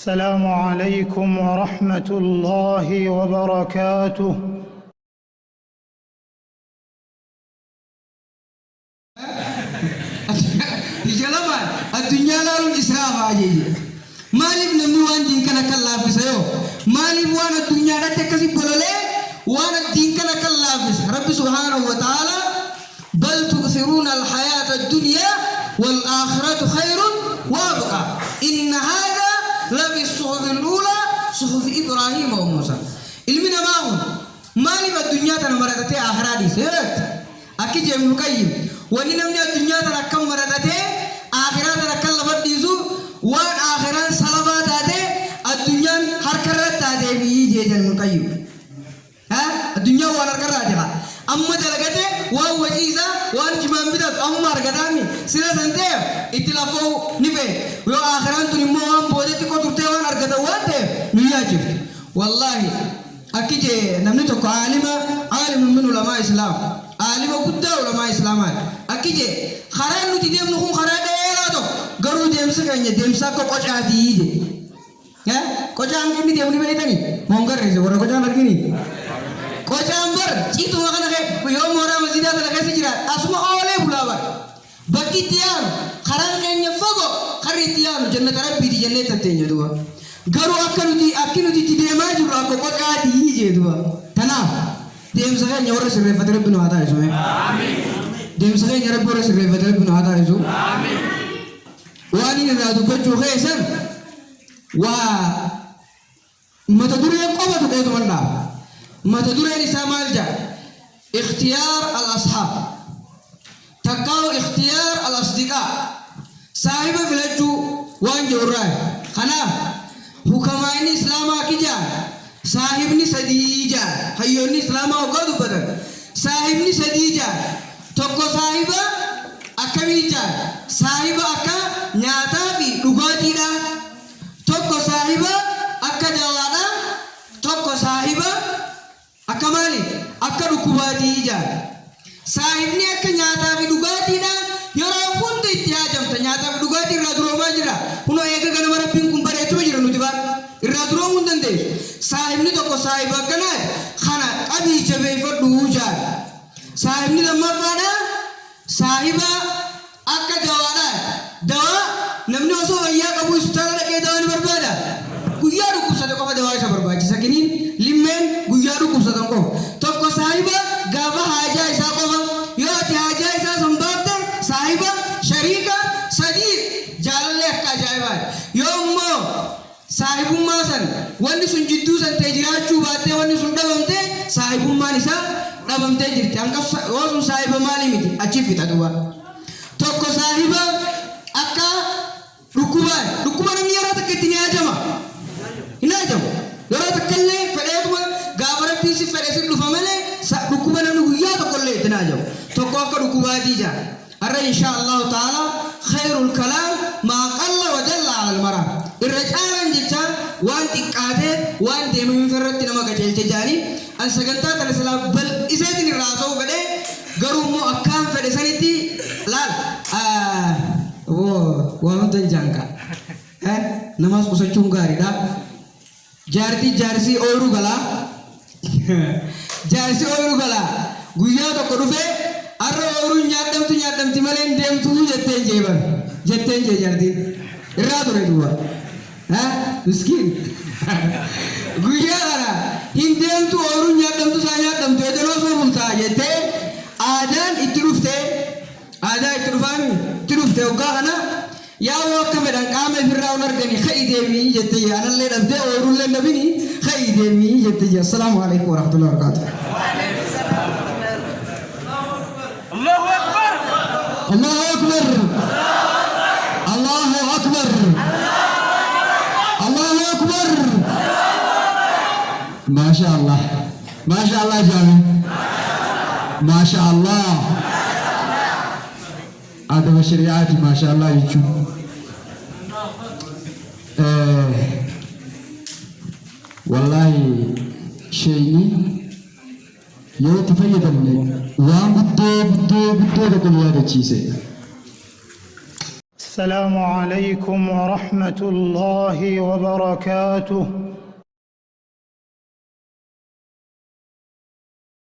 السلام عليكم ورحمة الله وبركاته. Dijalaman adunya lalu israf aja. Malib namni wan din kana kallafis ayo. Malib wan adunya da tekasi bolole wan din kana kallafis. Rabbi subhanahu wa ta'ala bal tu'thiruna al-hayata ad-dunya wal akhiratu khairun wa abqa. Inna hadha la fi as-suhuf al-ula suhuf Ibrahim wa Musa. Ilmina ma'hum. Malib adunya tan maradati akhirati. Akije Ibn Qayyim wani namni adunya tan kam maradati akhirat tan kallafadisu wan akhiran salabat ade adunya harkarat ade bi jejan mukayyim ha adunya wan harkarat ade amma dalagate wa wajiza wan jimam bidat amma hargadami sila sante itilafo nibe yo akhiran tuni mo am bodeti ko turte wan hargada wate niyajib wallahi akije namni to ko alim min ulama islam alima gudda ulama islam akije kharan nuti dem no kharade to garu dem sakanya dem sakko kocati ide ya kocam ini dem ni belitani monggar rese ora kocam begini kocam ber itu makana ke yo mora masjid ada kasih jira asma oleh bulawa bagi tiang kharan kenya fogo khari tiang jannat rabbi di jannat tatenya dua garu akinu di dem maju ko kocati ide dua tanam dem sakanya ora sirre fatar bin hada isu amin dem sakanya rabbi ora sirre fatar bin hada isu amin وأني إذا دبجت خيسا وما تدري قوة قيد منا ما تدري نساء مالجا اختيار الأصحاب تقاو اختيار الأصدقاء صاحب فلجو وان جوراي خنا حكمائني إسلاما كجا صاحبني سديجا هيوني إسلاما وقادو بدن صاحبني سديجا تقو صاحبا أكميجا صاحبا أكا nyata bi dugatiidha tokko saahiba akka jawaadha tokko saahiba akka maali akka dhukubaatiija saahibni akka nyaataa fi dhugaatiidha yeroo hundi itti haajamta nyaataa fi dhugaatii irraa duroomaa jira kuno eega ganama rabbiin kun bareetuma jira nuti baa irraa duroomuu hin dandeessu saahibni tokko saahiba akkanaa kana qabii jabeeffadhu jaa saahibni lammaffaadha saahiba akka jawaadha dawa namni osoo wayyaa qabu isbitaala dhaqee dawaa ni barbaada guyyaa dhukkubsate qofa dawaa isa barbaachisa kiniin limmeen guyyaa dhukkubsatan qofa tokko saahiba gaafa haajaa isaa qofa yoo ati haajaa isaa san baafte saahiba shariika sadii jaalallee akka ajaa'ibaa yoo immoo saahibummaa san wanni sun jidduu san ta'e jiraachuu baattee wanni sun dhabamte saahibummaan isaa dhabamtee jirti hanqaf yoo sun saahiba maalii miti achi fixa duba tokko saahiba akka dhukkuba namni yeroo takka itti ni haajama hin haajamu yeroo takka illee fedheetuma gaafa rabbii si fedhe si dhufa malee dhukkuba namni guyyaa tokko illee itti ni haajamu tokko akka dhukkubaatii jaa har'a insha allahu ta'ala khayrul kalaam maa qalla wa jalla ala almara irra caalaan jecha waan xiqqaatee waan deemamiif irratti nama qajeelche jaanii an sagantaa kana silaa bal iseetiin irraa haasa'uu fedhee garuu immoo akkaan fedhe sanitti laal waan jangka namas kusachuun gaariidha jaarsi ooyiruu galaa jaarsi ooyiruu galaa guyyaa tokko dhufee har'a ooyiruun nyaadhamti malee deemtuu jetteen jee jaartiin irraa ture duuba miskiin guyyaa kana hin deemtu ooyiruun nyaadhamtu edeloo soo bultaa jettee aadaan itti dhuftee hoggaa kana yaa akka fedhan qaama ifirraa ol arganii ka'ii deemii jette anallee dhabdee ooyirullee dhabini ka'ii deemii jette assalaamu alaikum warahmatullahi wabarakatuh Allahu akbar Allahu akbar Allahu akbar Masya Allah Jami Masya Allah ada syariat masyaallah itu wallahi shayni yoo itti fayyadamne waan guddoo tokko yaadachiise السلام عليكم ورحمة الله وبركاته.